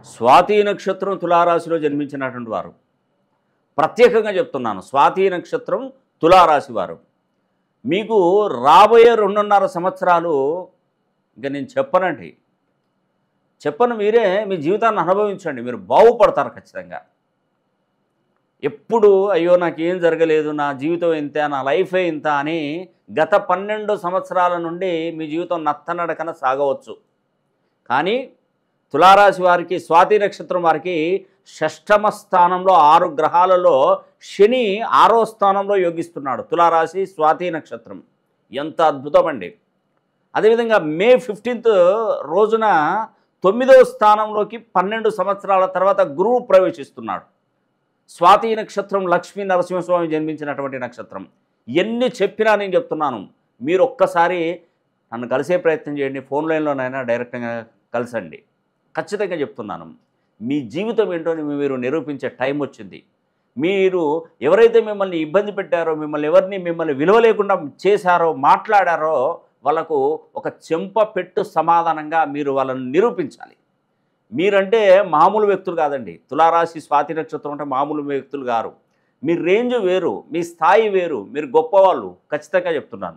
స్వాతి నక్షత్రం తులారాశిలో జన్మించినటువంటి వారు, ప్రత్యేకంగా చెప్తున్నాను, స్వాతి నక్షత్రం తులారాశి వారు మీకు రాబోయే 2.5 సంవత్సరాలు ఇక నేను చెప్పను, మీరే మీ జీవితాన్ని అనుభవించండి, మీరు బాగుపడతారు ఖచ్చితంగా. ఎప్పుడు అయ్యో నాకేం జరగలేదు, నా జీవితం ఇంత, నా లైఫే ఇంత అని గత 12 సంవత్సరాల నుండి మీ జీవితం నత్తనడకన సాగవచ్చు. కానీ తులారాశి వారికి, స్వాతి నక్షత్రం వారికి షష్టమ స్థానంలో 6 గ్రహాలలో శని 6వ స్థానంలో యోగిస్తున్నాడు. తులారాశి స్వాతి నక్షత్రం ఎంత అద్భుతం అండి. అదేవిధంగా మే 15th రోజున 9వ స్థానంలోకి 12 సంవత్సరాల తర్వాత గురువు ప్రవేశిస్తున్నాడు. స్వాతి నక్షత్రం లక్ష్మీ నరసింహస్వామి జన్మించినటువంటి నక్షత్రం. ఎన్ని చెప్పినా నేను చెప్తున్నాను, మీరు ఒక్కసారి నన్ను కలిసే ప్రయత్నం చేయండి, ఫోన్ లైన్లోనైనా డైరెక్ట్గా కలిసండి. ఖచ్చితంగా చెప్తున్నాను, మీ జీవితం ఏంటో మీరు నిరూపించే టైం వచ్చింది. మీరు ఎవరైతే మిమ్మల్ని ఇబ్బంది పెట్టారో, మిమ్మల్ని విలువ లేకుండా చేశారో, మాట్లాడారో, వాళ్ళకు ఒక చెంపపెట్టు సమాధానంగా మీరు వాళ్ళని నిరూపించాలి. మీరంటే మామూలు వ్యక్తులు కాదండి. తులారాశి స్వాతి నక్షత్రం అంటే మామూలు వ్యక్తులు గారు. మీ రేంజ్ వేరు, మీ స్థాయి వేరు, మీరు గొప్పవాళ్ళు, ఖచ్చితంగా చెప్తున్నాను.